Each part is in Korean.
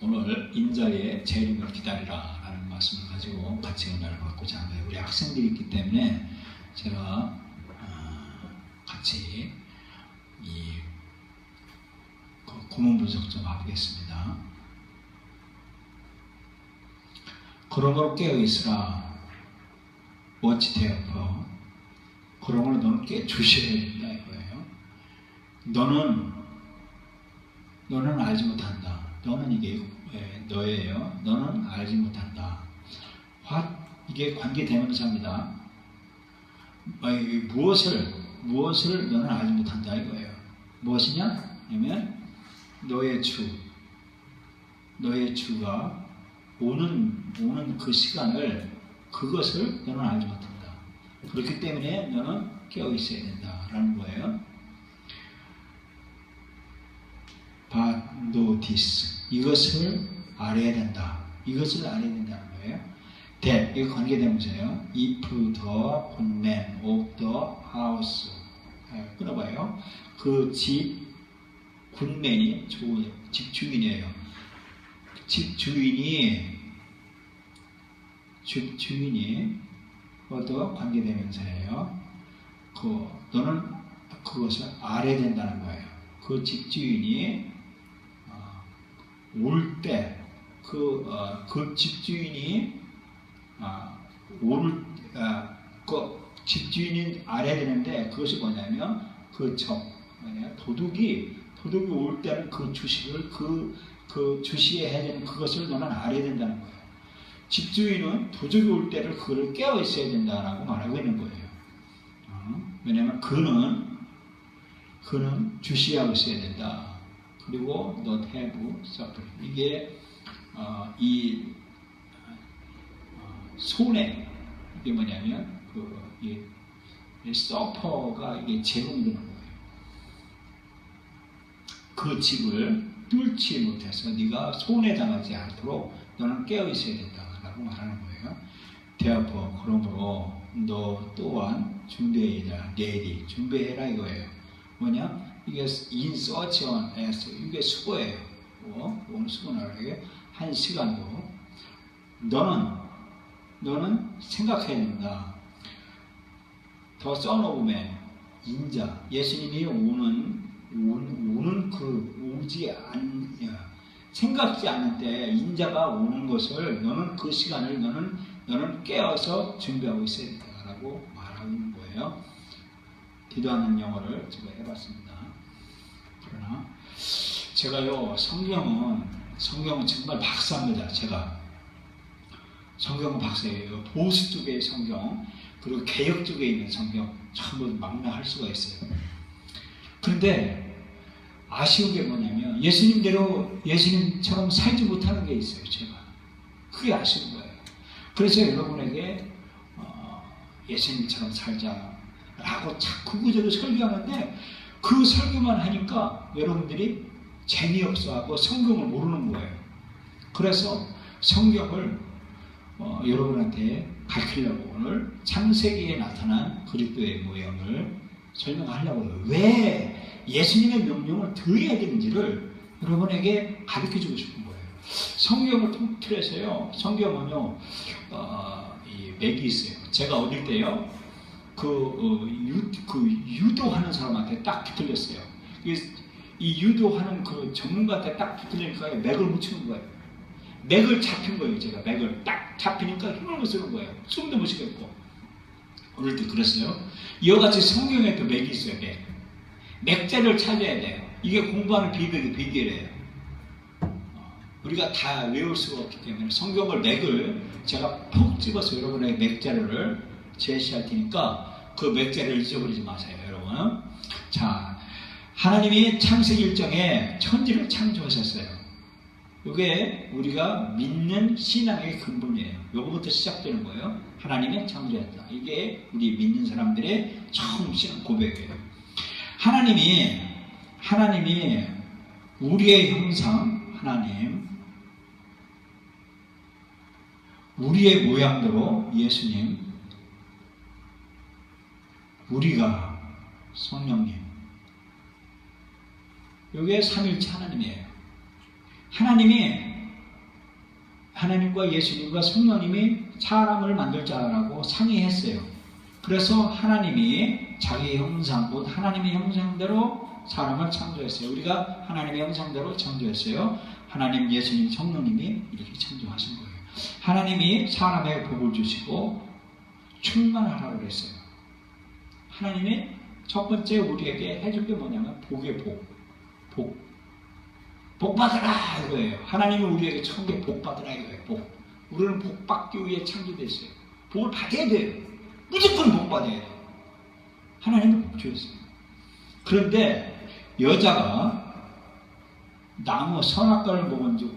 오늘 인자의 재림을 기다리라 라는 말씀을 가지고 같이 은혜를 받고자 합니다. 우리 학생들이 있기 때문에 제가 같이 이 구문 분석 좀 해보겠습니다. 그러므로 깨어있으라. Watch therefore. 그러므로 너는 주셔야 된다 이거예요. 너는 알지 못한다. 너는 이게 너예요. 너는 알지 못한다. 이게 관계대명사입니다. 무엇을 너는 알지 못한다 이거예요. 무엇이냐? 그러면 너의 주가 오는 그 시간을, 그것을 너는 알지 못한다. 그렇기 때문에 너는 깨어 있어야 된다라는 거예요. But know this. 이것을 알아야 된다. 이것을 알아야 된다는 거예요. that, 이거 관계대명사예요. If the footman of the house. 끊어봐요. 그 집 굿맨이 집 주인이에요. 집 주인이 그것도 관계대명사예요. 너는 그것을 알아야 된다는 거예요. 그 집 주인이 올 때, 그 집주인이 집주인이 알아야 되는데, 그것이 뭐냐면 도둑이 올 때는 그 주식을 그 주시해야 되는 그것을 너는 알아야 된다는 거예요. 집주인은 도둑이 올 때를 그걸 깨어 있어야 된다라고 말하고 있는 거예요. 왜냐하면 그는 주시하고 있어야 된다. 그리고 not have suffered. 이게 이 손해, 이게 뭐냐면 이 suffer가 이게 제공되는 거예요. 그 집을 뚫지 못해서 네가 손해 당하지 않도록 너는 깨어 있어야 된다라고 말하는 거예요. Therefore, 그러므로 너 또한 준비해라. ready, 준비해라 이거예요. 뭐냐? 이게 in such an as, 이게 수고예요. 오늘 수고는 한 시간도 너는 생각해야 된다. The Son of Man, 인자, 예수님이 오는 생각지 않을 때 인자가 오는 것을 너는 그 시간을 너는 깨어서 준비하고 있어야 된다라고 말하고 있는 거예요. 기도하는 영어를 제가 해봤습니다. 그러나 제가요, 성경은 정말 박사입니다. 제가 성경은 박사예요. 보수 쪽의 성경, 그리고 개혁 쪽에 있는 성경 전부 망라할 수가 있어요. 그런데 아쉬운 게 뭐냐면 예수님처럼 살지 못하는 게 있어요. 제가 그게 아쉬운 거예요. 그래서 여러분에게 예수님처럼 살자라고 자꾸 그저도 설교하는데, 그 설교만 하니까 여러분들이 재미없어하고 성경을 모르는 거예요. 그래서 성경을 여러분한테 가르치려고 오늘 창세기에 나타난 그리스도의 모형을 설명하려고 해요. 왜 예수님의 명령을 들어야 되는지를 여러분에게 가르쳐주고 싶은 거예요. 성경을 통틀어서요, 성경은요, 이 맥이 있어요. 제가 어릴 때요, 유도하는 사람한테 딱 붙들렸어요. 이 유도하는 그 전문가한테 딱 붙들리니까 맥을 묻히는 거예요. 맥을 잡힌 거예요. 제가 맥을 딱 잡히니까 힘을 못 쓰는 거예요. 숨도 못 쉬겠고. 어릴 때 그랬어요. 이와 같이 성경에도 맥이 있어요. 맥자를 찾아야 돼요. 이게 공부하는 비결이에요. 우리가 다 외울 수가 없기 때문에 성경을 맥을 제가 푹 집어서 여러분에게 맥자료를 제시할 테니까 그 맥자료를 잊어버리지 마세요, 여러분. 자, 하나님이 창세기 1장에 천지를 창조하셨어요. 이게 우리가 믿는 신앙의 근본이에요. 이거부터 시작되는 거예요. 하나님의 창조했다. 이게 우리 믿는 사람들의 처음 신앙 고백이에요. 하나님이 우리의 형상, 우리의 모양대로 예수님, 우리가 성령님, 이게 삼일체 하나님이에요. 하나님이 하나님과 예수님과 성령님이 사람을 만들 자라고 상의했어요. 그래서 하나님이 자기 형상, 곧 하나님의 형상대로 사람을 창조했어요. 우리가 하나님의 형상대로 창조했어요. 하나님, 예수님, 성령님이 이렇게 창조하신 거예요. 하나님이 사람에게 복을 주시고 충만하라고 그랬어요. 하나님이 첫 번째 우리에게 해줄 게 뭐냐면 복의 복 받으라 이거예요. 하나님이 우리에게 처음에 복 받으라 이거예요. 복. 우리는 복 받기 위해 창조됐어요. 복을 받아야 돼요. 무조건 복 받아야 돼요. 하나님은 복 주셨어요. 그런데 여자가 나무 선악과를 본즉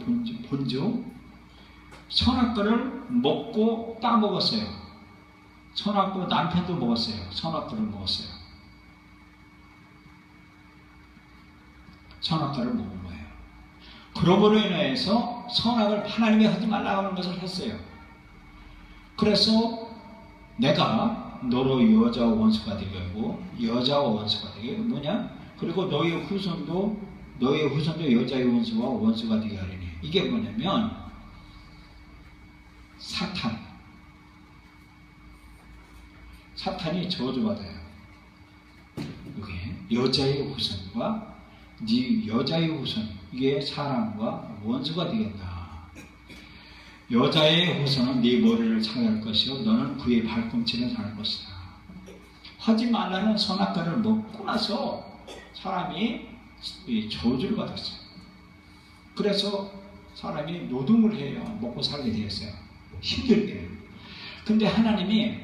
선악과를 먹고 따먹었어요. 선악과, 남편도 먹었어요. 선악과를 먹었어요. 선악과를 먹은 거예요. 그러므로 인해서 선악을 하나님이 하지 말라고 하는 것을 했어요. 그래서 내가 너로 여자와 원수가 되게 하고 여자와 원수가 되게 뭐냐? 그리고 너의 후손도 여자의 원수와 원수가 되게 하리니. 이게 뭐냐면 사탄이 저주받아요. 이게 여자의 후손과 네 여자의 후손, 이게 사람과 원수가 되겠다. 여자의 후손은 네 머리를 상할 것이요 너는 그의 발꿈치를 상할 것이다. 하지 말라는 선악과를 먹고 나서 사람이 저주를 받았어요. 그래서 사람이 노동을 해요. 먹고 살게 되었어요. 힘들게. 근데 하나님이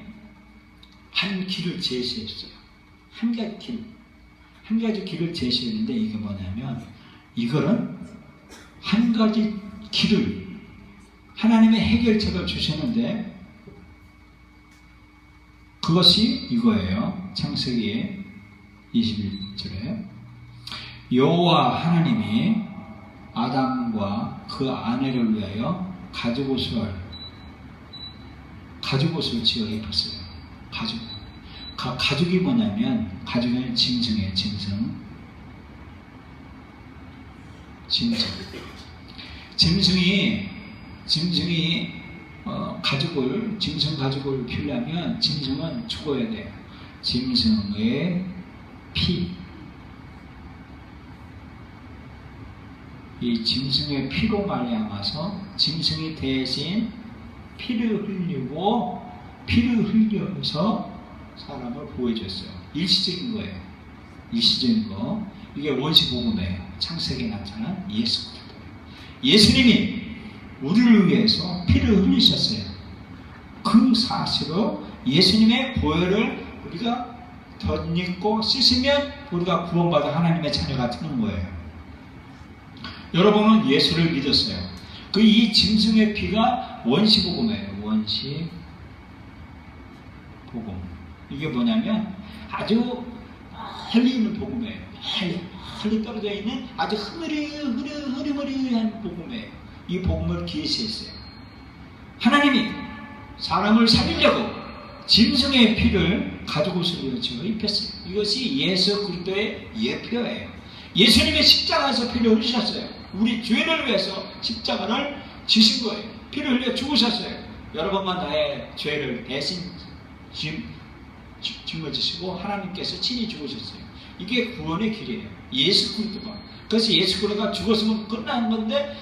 한 길을 제시했어요. 한 가지 길을 제시했는데 이게 뭐냐면 이거는 한 가지 길을 하나님의 해결책을 주셨는데 그것이 이거예요. 창세기 21절에 여호와 하나님이 아담과 그 아내를 위하여 가죽옷을 지어 입혔어요. 가죽이 뭐냐면 가죽은 짐승이에요. 짐승이 짐승 가죽을 피우려면 짐승은 죽어야 돼요. 짐승의 피, 이 짐승의 피로 말미암아서 짐승이 대신 피를 흘려서 사람을 보호해줬어요. 일시적인 거예요. 일시적인 거. 이게 원시복음이에요. 창세기에 나타난 예수 그리스도예요. 예수님이 우리를 위해서 피를 흘리셨어요. 그 사실로 예수님의 보혈을 우리가 덧입고 씻으면 우리가 구원받아 하나님의 자녀가 되는 거예요. 여러분은 예수를 믿었어요. 이 짐승의 피가 원시복음이에요. 원시복음. 이게 뭐냐면 아주 멀리 있는 복음이에요. 멀리 떨어져 있는 아주 흐리흐리한 복음이에요. 이 복음을 계시했어요. 하나님이 사람을 살리려고 짐승의 피를 가죽옷으로 지어 입혔어요. 이것이 예수 그리스도의 예표예요. 예수님의 십자가에서 피를 흘리셨어요. 우리 죄를 위해서 십자가를 지신 거예요. 피를 흘려 죽으셨어요. 여러분만 나의 죄를 대신 짊어지시고 하나님께서 친히 죽으셨어요. 이게 구원의 길이에요. 예수 그리스도가. 그래서 예수 그리스도가 죽었으면 끝난 건데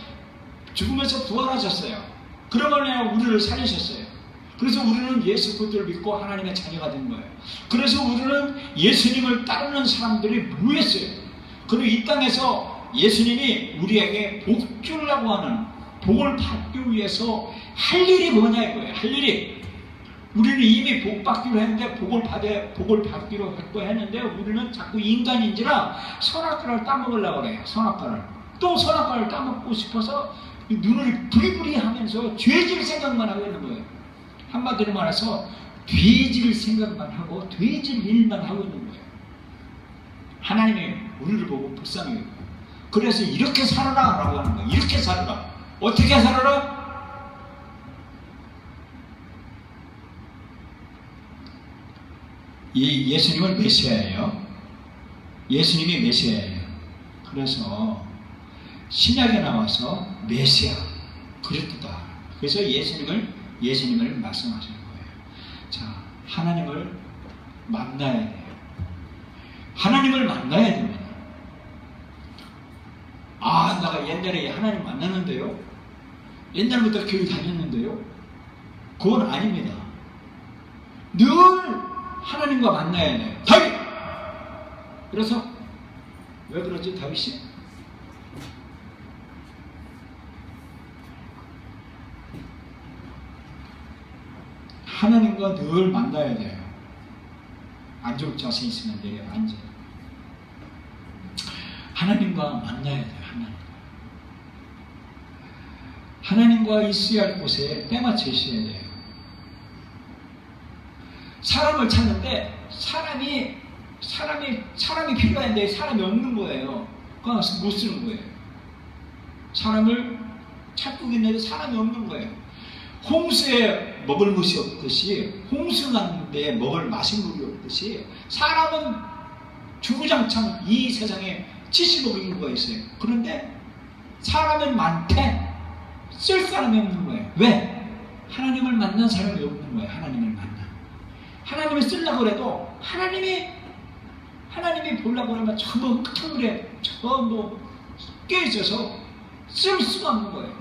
죽으면서 부활하셨어요. 그러면 우리를 살리셨어요. 그래서 우리는 예수 그리스도를 믿고 하나님의 자녀가 된 거예요. 그래서 우리는 예수님을 따르는 사람들이 모였어요. 그리고 이 땅에서 예수님이 우리에게 복 주려고 하는, 복을 받기 위해서 할 일이 뭐냐 이거예요. 할 일이. 우리는 이미 복 받기로 했는데 복을 받기로 했는데 우리는 자꾸 인간인지라 선악과를 따먹으려고 그래요. 선악과를. 또 선악과를 따먹고 싶어서 눈을 부리부리 하면서 죄질 생각만 하고 있는 거예요. 한마디로 말해서 돼질 생각만 하고 돼질 일만 하고 있는 거예요. 하나님이 우리를 보고 불쌍해요. 그래서 이렇게 살아라 라고 하는 거예요. 이렇게 살아라. 어떻게 살아라? 이 예수님은 메시아예요. 예수님이 메시아예요. 그래서 신약에 나와서 메시아 그리스도다. 그래서 예수님을 말씀하시는 거예요. 자, 하나님을 만나야 돼요. 하나님을 만나야 됩니다. 아, 내가 옛날에 하나님 만났는데요? 옛날부터 교회 다녔는데요? 그건 아닙니다. 늘 하나님과 만나야 돼요. 다윗! 그래서 왜 그러지, 다윗이? 하나님과 늘 만나야 돼요. 안 좋을 자신 있으면 돼요. 앉아. 하나님과 만나야 돼요. 하나님과 있어야 할 곳에 때맞춰 있어야 돼요. 사람을 찾는데 사람이 필요한데 사람이 없는 거예요. 그래서 못 쓰는 거예요. 사람을 찾고 있는데 사람이 없는 거예요. 홍수에 먹을 것이 없듯이, 홍수 났는데 먹을 마실 물이 없듯이, 사람은 주구장창 이 세상에 70억 인구가 있어요. 그런데 사람은 많대. 쓸 사람이 없는 거예요. 왜? 하나님을 만난 사람이 없는 거예요. 하나님을 만나. 하나님을 쓰려고 해도 하나님이 보려고 하면 전부 흙탕물에 전부 깨져서 쓸 수가 없는 거예요.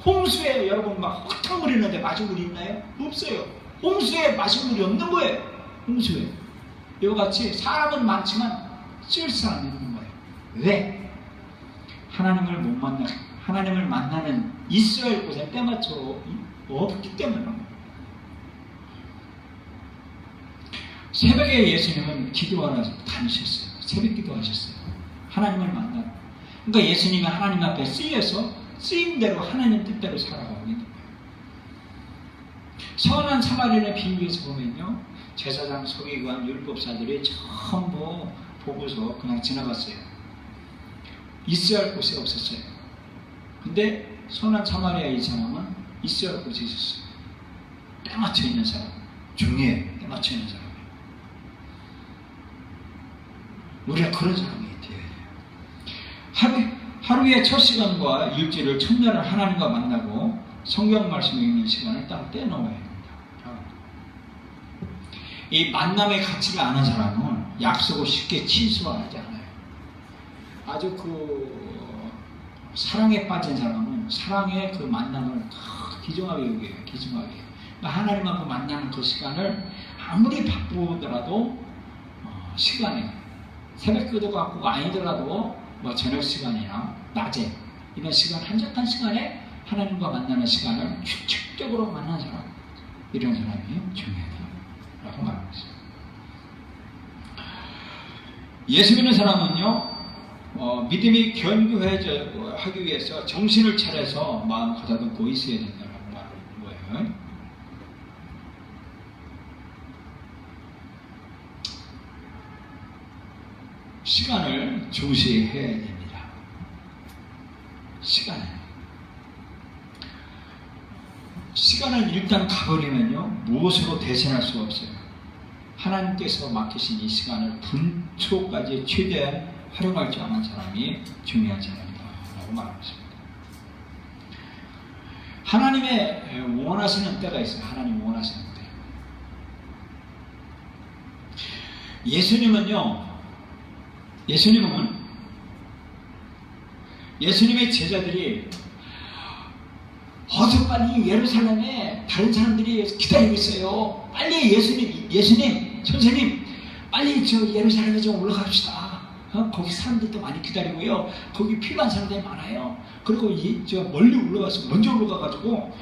홍수에 여러분 막 흙탕물이 있는데 마실 물이 있나요? 없어요. 홍수에 마실 물이 없는 거예요. 홍수에. 이와 같이 사람은 많지만 쓸 사람이 없는 거예요. 왜? 하나님을 못 만나, 하나님을 만나는 있어야 할 곳에 때맞춰 없기 때문에. 새벽에 예수님은 기도하러 다니셨어요. 새벽 기도하셨어요. 하나님을 만나. 그러니까 예수님이 하나님 앞에 쓰임대로 하나님 뜻대로 살아가고 있는 거예요. 선한 사마리아인의 비유에서 보면요, 제사장, 서기관, 율법사들이 전부 보고서 그냥 지나갔어요. 있어야 할 곳이 없었어요. 근데 선한 사마리아 이 사람은 있어야 할 곳이 있었어요. 때맞춰 있는 사람, 중요해. 때맞춰 있는 사람. 우리가 그런 사람이 되어야 돼요. 하루의 첫 시간과 일주일을 첫날을 하나님과 만나고 성경 말씀에 있는 시간을 딱 떼놓아야 됩니다. 이 만남의 가치를 아는 사람은 약속을 쉽게 취소하지 않아요. 아주 사랑에 빠진 사람은 사랑의 그 만남을 귀중하게 여겨요. 귀중하게. 그러니까 하나님하고 만나는 그 시간을 아무리 바쁘더라도 시간에 새벽 기도 갖고 아니더라도 뭐 저녁 시간이나 낮에 이런 시간 한적한 시간에 하나님과 만나는 시간을 규칙적으로 만나는 사람, 이런 사람이 중요하다라고 말하고 있습니다. 예수 믿는 사람은요, 믿음이 견고하기 위해서 정신을 차려서 마음 가다듬고 있어야 된다고 말하는 거예요. 시간을 중시해야 됩니다. 시간을 일단 가버리면요, 무엇으로 대신할 수가 없어요. 하나님께서 맡기신 이 시간을 분초까지 최대한 활용할 줄 아는 사람이 중요한 사람이다 라고 말하고 있습니다. 하나님의 원하시는 때가 있어요. 하나님 원하시는 때. 예수님의 제자들이 어서 빨리 예루살렘에 다른 사람들이 기다리고 있어요. 빨리 예수님, 선생님, 빨리 저 예루살렘에 좀 올라갑시다. 거기 사람들도 많이 기다리고요. 거기 필요한 사람들이 많아요. 그리고 저 멀리 올라가서 먼저 올라가가지고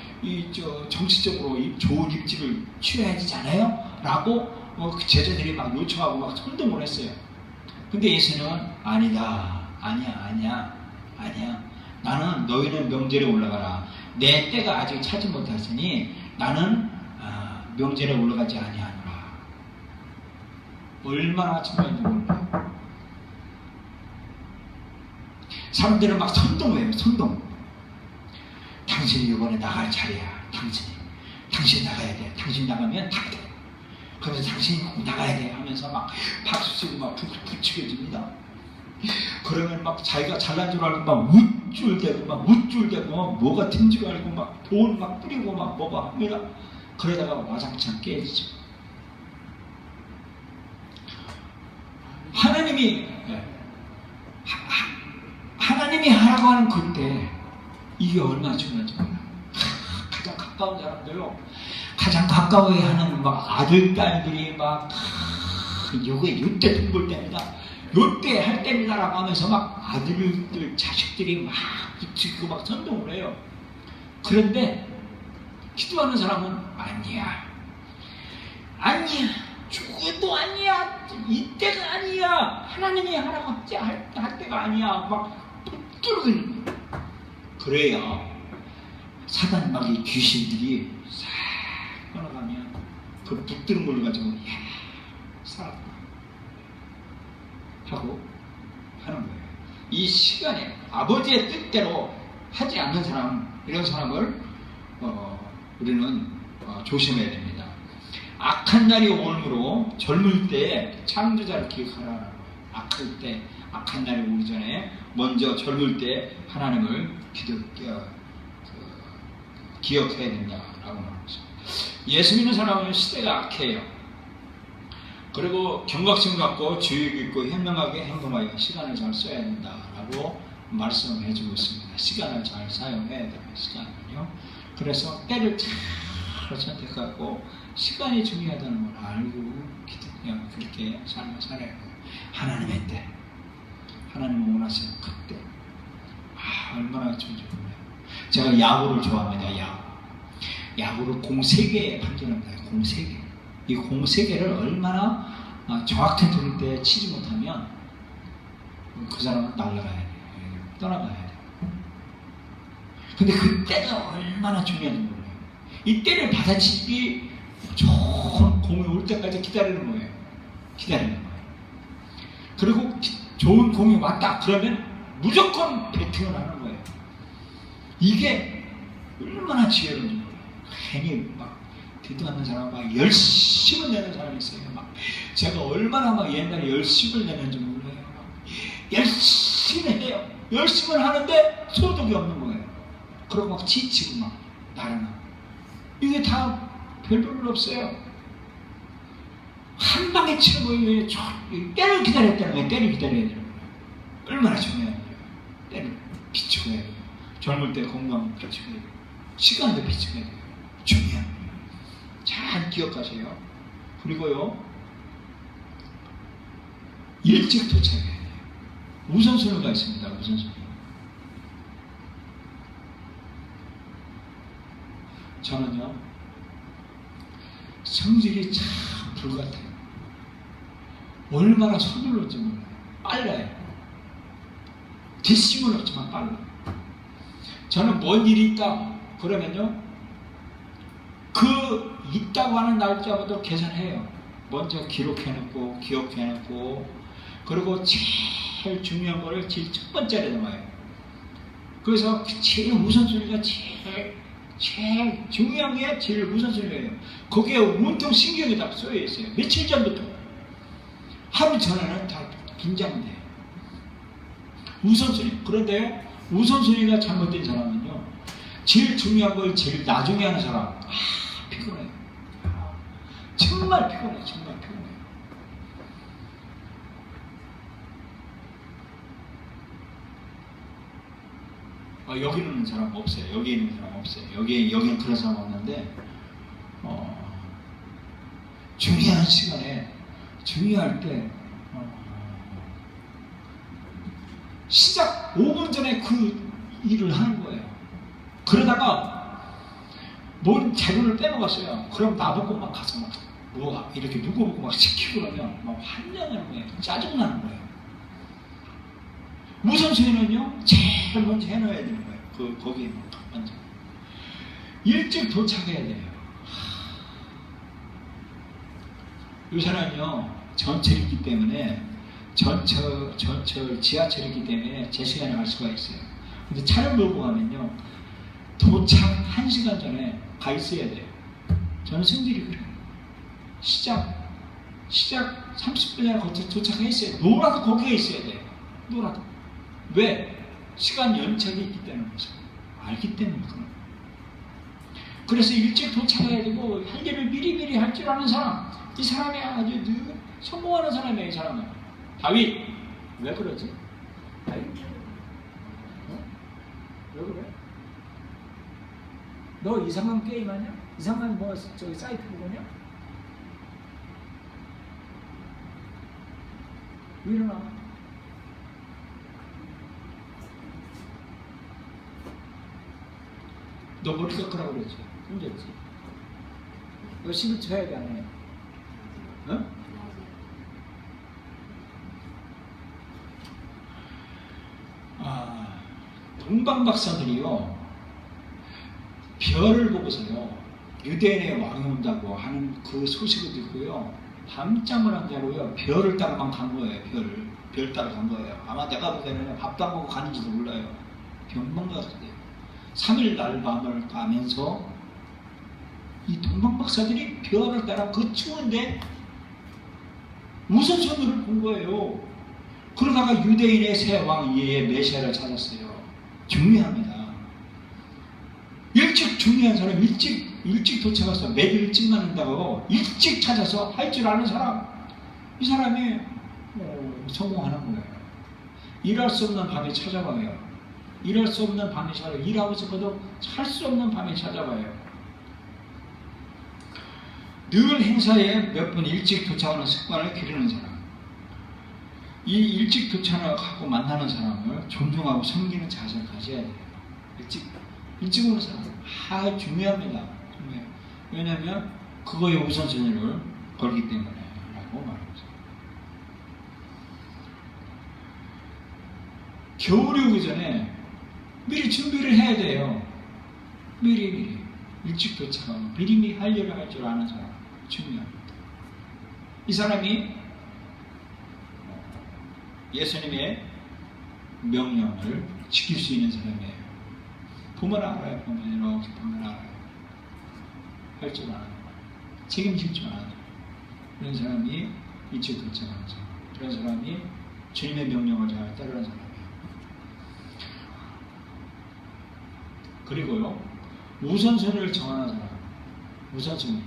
정치적으로 좋은 입지를 취해야 되지 않아요? 라고 그 제자들이 막 요청하고 막 선동을 했어요. 근데 예수님은 아니다. 아니야. 나는 너희는 명절에 올라가라. 내 때가 아직 차지 못했으니 나는 명절에 올라가지 아니하노라. 얼마나 중요한지 몰라요. 사람들은 막 선동해요. 선동. 당신이 이번에 나갈 차례야. 당신 나가야 돼. 당신 나가면 다 돼. 그래서 당신이 꼭 나가야 돼 하면서 막 박수 치고 막 부추겨집니다. 그러면 막 자기가 잘난 줄 알고 막 윗줄대고 막 웃줄대고 막 뭐 같은 줄 알고 막 돈 막 뿌리고 막 뭐가 합니다. 그러다가 와장창 깨지죠. 하나님이 하나님이 하라고 하는 그때 이게 얼마나 중요한지 몰라요. 가장 가까운 사람들로 가장 가까워야 하는 막 아들 딸들이 막 요게 요때 둥글 때입니다. 요때 할 때입니다라고 하면서 막 아들들 자식들이 막 붙이고 막 선동을 해요. 그런데 기도하는 사람은 아니야 죽어도 아니야, 이때가 아니야, 하나님이 하라고 할 때가 아니야, 막 붙들고. 그래야 사단 막이 귀신들이 싹 떠나가면 그 붙드는 걸 가지고 살았다 하고 하는 거예요. 이 시간에 아버지의 뜻대로 하지 않는 사람, 이런 사람을 우리는 조심해야 됩니다. 악한 날이 오므로 젊을 때 창조자를 기억하라는 거예요. 악한 날이 오기 전에 먼저 젊을 때 하나님을 기억해야 된다라고 하는 거죠. 예수 믿는 사람은 시대가 악해요. 그리고 경각심 갖고 주의 깊고 현명하게 행동하여 시간을 잘 써야 된다라고 말씀을 해주고 있습니다. 시간을 잘 사용해야 돼요. 시간을요. 그래서 때를 잘 선택하고 시간이 중요하다는 걸 알고 그렇게 삶을 살아야 돼요. 하나님의 때, 하나님을 원하시는 그때, 얼마나 좋은지 몰라요. 제가 야구를 좋아합니다. 야구를 공 3개에 판정합니다. 공 3개. 이 공 3개를 얼마나 정확히 들을 때 치지 못하면 그 사람은 날아가야 돼요. 떠나가야 돼요. 근데 그 때가 얼마나 중요한지 몰라요. 이 때를 받아치기 좋은 공이 올 때까지 기다리는 거예요. 그리고 좋은 공이 왔다 그러면 무조건 배팅을 하는 거예요. 이게 얼마나 지혜로운지 몰라요. 괜히 막 되도 않는 사람 막 열심을 내는 사람이 있어요. 막 제가 얼마나 막 옛날에 열심을 내는지 몰라요. 막 열심히 해요. 열심을 하는데 소득이 없는 거예요. 그리고 막 지치고 막 나르나. 이게 다 별별 없어요. 한 방에 치는 거예요. 때를 기다렸다는 거예요. 때를 기다려야 돼요. 얼마나 중요해요. 때를 비추어야 돼요. 젊을 때 건강 비추어야 돼요. 시간도 비추어야 돼요. 중요한 거예요. 잘 기억하세요. 그리고요, 일찍 도착해야 돼요. 우선순위가 있습니다. 우선순위. 저는요, 성질이 참 불같아요. 얼마나 서둘렀지 몰라요. 빨라요. 뒷심은 없지만 빨라. 저는 뭔 일이 있다 그러면요, 그 있다고 하는 날짜부터 계산해요. 먼저 기록해놓고 기억해놓고, 그리고 제일 중요한 거를 제일 첫 번째로 넣어요. 그래서 제일 우선순위가 제일 중요한 게 제일 우선순위예요. 거기에 온통 신경이 다 쏘여 있어요. 며칠 전부터. 하루 전에는 다 긴장돼요. 우선순위. 그런데 우선순위가 잘못된 사람은요, 제일 중요한 걸 제일 나중에 하는 사람, 피곤해요. 정말 피곤해요. 정말 피곤해요. 여기 있는 사람 없어요. 여기 있는 사람 없어요. 여기는 그런 사람 없는데, 중요한 시간에, 중요할 때, 시작 5분 전에 그 일을 하는 거예요. 그러다가 뭔 자료를 빼먹었어요. 그럼 나보고 막 가서 막 뭐가 이렇게 누구보고 막 시키고 그러면 막 환장하는 거예요. 짜증나는 거예요. 우선순위는요, 제일 먼저 해놔야 되는 거예요. 거기에 먼저. 일찍 도착해야 돼요. 요새는요, 전철이기 때문에, 전철, 지하철이기 때문에 제 시간에 갈 수가 있어요. 근데 차를 몰고 가면요, 도착 1시간 전에 가 있어야 돼요. 저는 성질이 그래요. 시작 30분 전에 도착했어요. 놀아도 거기에 있어야 돼요. 놀아도. 왜? 시간 연착이 있기 때문에 알기 때문에 그런. 그래서 일찍 도착해야 되고 할 일을 미리미리 할 줄 아는 사람, 이 사람이 아주 늘 성공하는 사람이에요. 이 사람은. 다윗 왜 그러지? 다윗? 왜 그래? 너 이상한 게임하냐? 이상한 뭐 저기 사이트 보냐? 일어나. 너 머리 깎으라고 그랬지? 문제지. 너 11초 해야 돼, 안 해? 어? 동방박사들이요, 별을 보고서요, 유대인의 왕이 온다고 하는 그 소식을 듣고요, 밤잠을 안 자고요, 별을 따라만 간 거예요. 별 따라 간 거예요. 아마 내가 볼 때는 밥도 안 먹고 가는지도 몰라요. 병만 갔어요. 3일 날 밤을 가면서 이 동방박사들이 별을 따라 그 추운데 우선순위를 본 거예요. 그러다가 유대인의 새 왕 이에 메시아를 찾았어요. 중요합니다. 일찍 중요한 사람, 일찍 도착해서 매일 일찍 만든다고 일찍 찾아서 할 줄 아는 사람, 이 사람이 성공하는 거예요. 일할 수 없는 밤에 찾아봐요. 일할 수 없는 밤에 찾아봐요. 일하고 싶어도 할 수 없는 밤에 찾아봐요. 늘 행사에 몇 분 일찍 도착하는 습관을 기르는 사람, 이 일찍 도착하고 만나는 사람을 존중하고 섬기는 자세를 가져야 돼요. 일찍 오는 사람 중요합니다. 중요해요. 왜냐하면 그거에 우선순위를 걸기 때문에 라고 말합니다. 겨울이 오기 전에 미리 준비를 해야 돼요. 미리 일찍 도착하고 미리 할 일을 할 줄 아는 사람 중요합니다. 이 사람이 예수님의 명령을 지킬 수 있는 사람이에요. 보면 알아요. 이렇게 보면 알아요. 할 줄 아는, 책임질 줄 아는 그런 사람이 일찍 도착하는 사람, 그런 사람이 주님의 명령을 잘 따르는 사람이에요. 그리고요, 우선순위를 정하는 사람, 우선순위.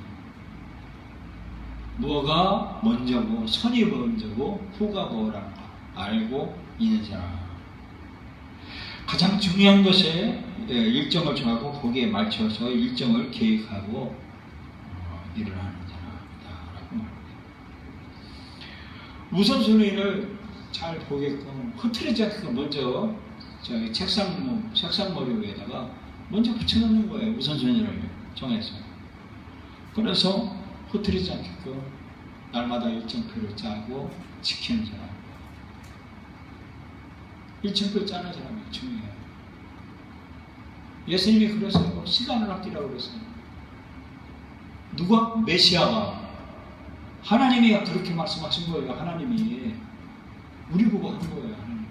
뭐가 먼저고, 선이 먼저고, 후가 뭐라는 거 알고 있는 사람. 가장 중요한 것에 일정을 정하고 거기에 맞춰서 일정을 계획하고 일을 하는 사람이다라고 말합니다. 우선순위를 잘 보게끔 흐트러지지 않게 먼저 저기 책상머리 위에다가 먼저 붙여놓는 거예요. 우선순위를 정해서. 그래서 흐트리지 않게끔 날마다 일정표를 짜고 지키는 사람. 일정표 짜는 사람이 중요해요. 예수님이 그랬어요. 시간을 아끼라고 그랬어요. 누가? 메시아가. 하나님이 그렇게 말씀하신 거예요. 하나님이. 우리 보고 한 거예요. 하나님이.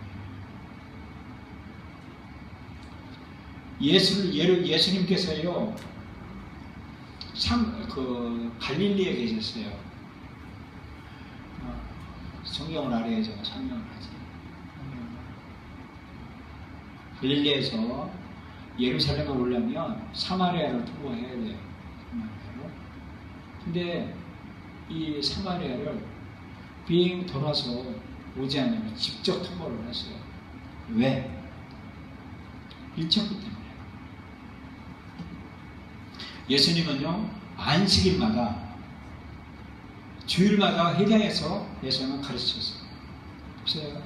예수님께서요, 갈릴리에 계셨어요. 성경을 알아야 제가 설명을 하지. 갈릴리에서 예루살렘에 오려면 사마리아를 통과해야 돼요. 사마리아로. 근데 이 사마리아를 비행 돌아서 오지 않으면 직접 통과를 했어요. 왜? 일정부 때문에. 예수님은요, 안식일마다, 주일마다 회당에서 예수님은 가르쳤어요. 보세요.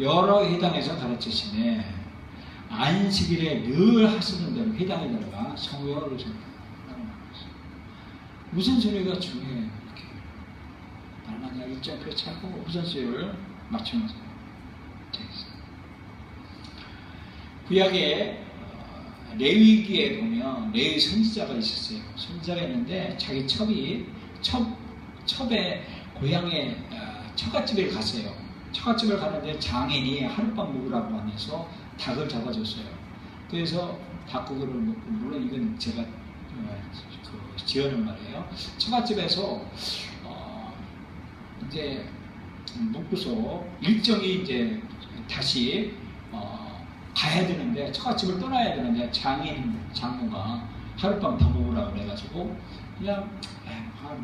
여러 회당에서 가르치시네. 안식일에 늘 하시는 대로 회당에 들어가 성경을 전하라고 말했어요. 우선순위가 중요해요. 이렇게 날마다 일정표 찾고 우선순위를 맞추면서 되어 있어요. 구약에 레위기에 보면 레위 선지자가 있었어요. 선지자가 있는데 자기 첩의 고향에 처갓집에 갔어요. 처갓집을 가는데 장인이 하룻밤 묵으라고 하면서 닭을 잡아줬어요. 그래서 닭고기를 먹고, 물론 이건 제가 지어낸 말이에요. 처갓집에서 이제 묵고서 일정이 이제 다시 가야 되는데, 처갓집을 떠나야 되는데 장모가 하룻밤 더 묵으라고 그래가지고 그냥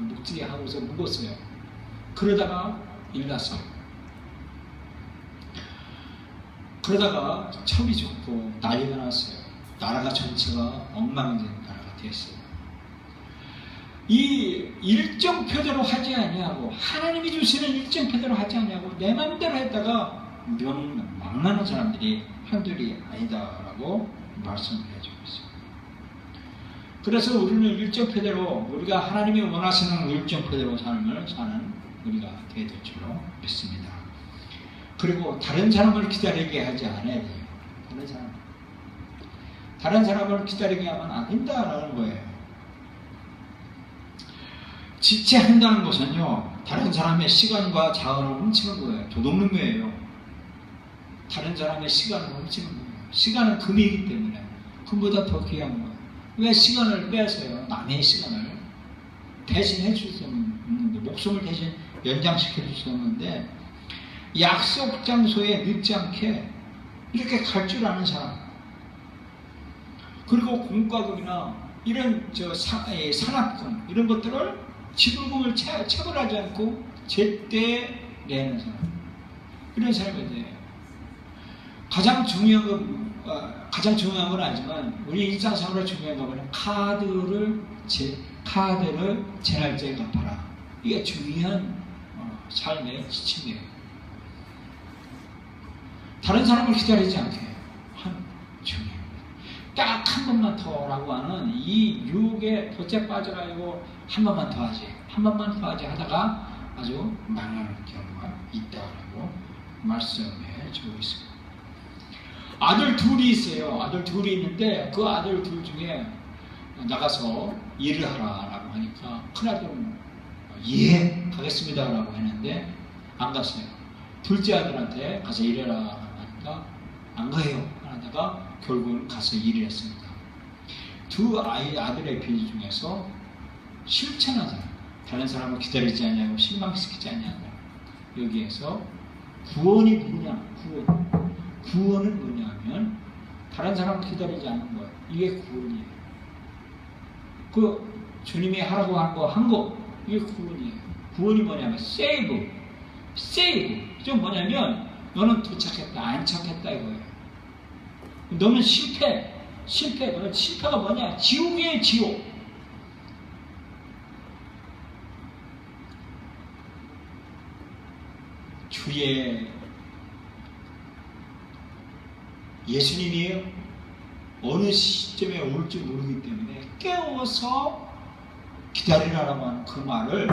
묵지게 하고서 묵었어요. 그러다가 일났어요. 그러다가 첩이 좋고 난리가 났어요. 나라가 전체가 엉망된 나라가 됐어요. 이 일정표대로 하지 아니하고, 하나님이 주시는 일정표대로 하지 아니하고 내 맘대로 했다가 망하는 사람들이 한둘이 아니다라고 말씀을 해주고 있어요. 그래서 우리는 일정표대로, 우리가 하나님이 원하시는 일정표대로 삶을 사는 우리가 되어야 될 줄로 믿습니다. 그리고 다른 사람을 기다리게 하지 않아야 돼요. 다른 사람을 기다리게 하면 안 된다라는 거예요. 지체한다는 것은요, 다른 사람의 시간과 자원을 훔치는 거예요. 도둑는 거예요. 다른 사람의 시간을 훔치는 거예요. 시간은 금이기 때문에 금보다 더 귀한 거예요. 왜 시간을 빼앗아요? 남의 시간을 대신해 줄 수 없는데, 목숨을 대신 연장시켜 줄 수 없는데, 약속 장소에 늦지 않게 이렇게 갈 줄 아는 사람, 그리고 공과금이나 이런 산업금 이런 것들을 지불금을 체불하지 않고 제때 내는 사람, 이런 사람이 돼요. 가장 중요한 건 아니지만 우리 일상생활에 중요한 거는 카드를 제 날짜에 갚아라. 이게 중요한 삶의 지침이에요. 다른 사람을 기다리지 않게 중요해요. 딱 한 번만 더라고 하는 이 유혹에 도체 빠져가지고 한 번만 더 하지 하다가 아주 망하는 경우가 있다고 말씀해 주고 있습니다. 아들 둘이 있어요. 아들 둘이 있는데 그 아들 둘 중에 나가서 일을 하라라고 하니까 큰아들은 예 가겠습니다라고 했는데 안 갔어요. 둘째 아들한테 가서 일해라라고 하니까 안 가요 하다가 결국은 가서 일을 했습니다. 두 아들의 비유 중에서 실천한 사람, 다른 사람을 기다리지 않냐고 실망시키지 않냐고, 여기에서 구원이 뭐냐? 구원은 뭐냐면 다른 사람을 기다리지 않는 거예요. 이게 구원이에요. 그 주님이 하라고 한 거 이게 구원이에요. 구원이 뭐냐면 세이브. 좀 뭐냐면 너는 도착했다, 안착했다 이거예요. 너는 실패. 너는 실패가 뭐냐? 지옥이에요, 지옥. 주의 예수님이 어느 시점에 올지 모르기 때문에 깨워서 기다리라고 하는 그 말을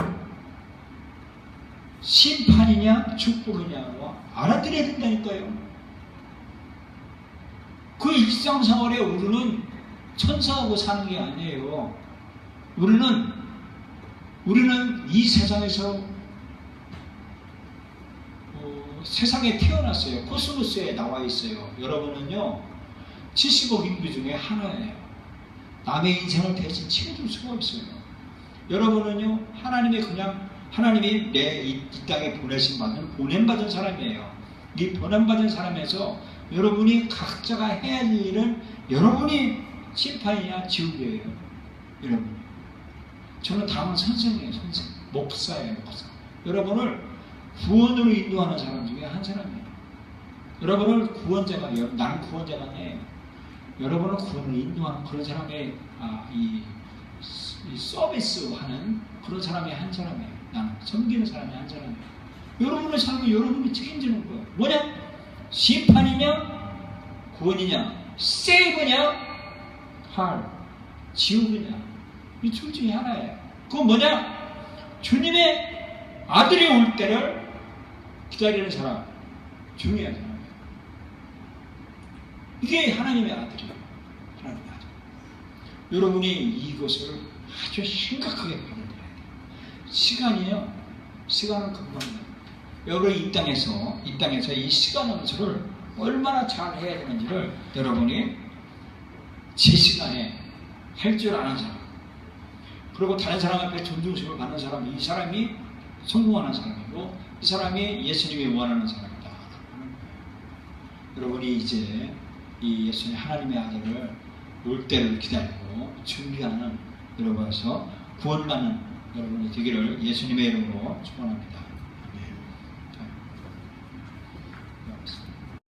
심판이냐 축복이냐로 알아들여야 된다니까요. 그 일상생활에 우리는 천사하고 사는 게 아니에요. 우리는 이 세상에서 세상에 태어났어요. 코스모스에 나와 있어요. 여러분은요 70억 인구 중에 하나예요. 남의 인생을 대신 채워줄 수가 없어요. 여러분은요 하나님이 내 이 땅에 보냄받은 사람이에요. 이 보냄받은 사람에서 여러분이 각자가 해야 할 일은 여러분이 심판이냐 지옥이에요. 여러분, 저는 다음은 선생이에요. 목사예요. 목사. 여러분을 구원으로 인도하는 사람 중에 한 사람이에요. 여러분을 나는 구원자가 아니에요. 여러분을 구원으로 인도하는 그런 사람의 이 서비스하는 그런 사람이 한 사람이에요. 나는 섬기는 사람이 한 사람이에요. 여러분의 삶을 여러분이 책임지는 거예요. 뭐냐? 심판이냐 구원이냐, 세이브냐 지옥이냐, 이 둘 중에 하나예요. 그건 뭐냐? 주님의 아들이 올 때를 기다리는 사람, 중요한 사람이에요. 이게 하나님의 아들이에요. 하나님의 아들. 여러분이 이것을 아주 심각하게 받아들여야 돼요. 시간은 금방 나요. 여러분 이 땅에서 이 시간 암수를 얼마나 잘 해야 되는지를 여러분이 제 시간에 할 줄 아는 사람, 그리고 다른 사람 앞에 존중심을 받는 사람, 이 사람이 성공하는 사람이고 이 사람이 예수님이 원하는 사람이다. 여러분이 이제 이 예수님 하나님의 아들을 올 때를 기다리고 준비하는 여러분에서 구원받는 여러분이 되기를 예수님의 이름으로 축원합니다.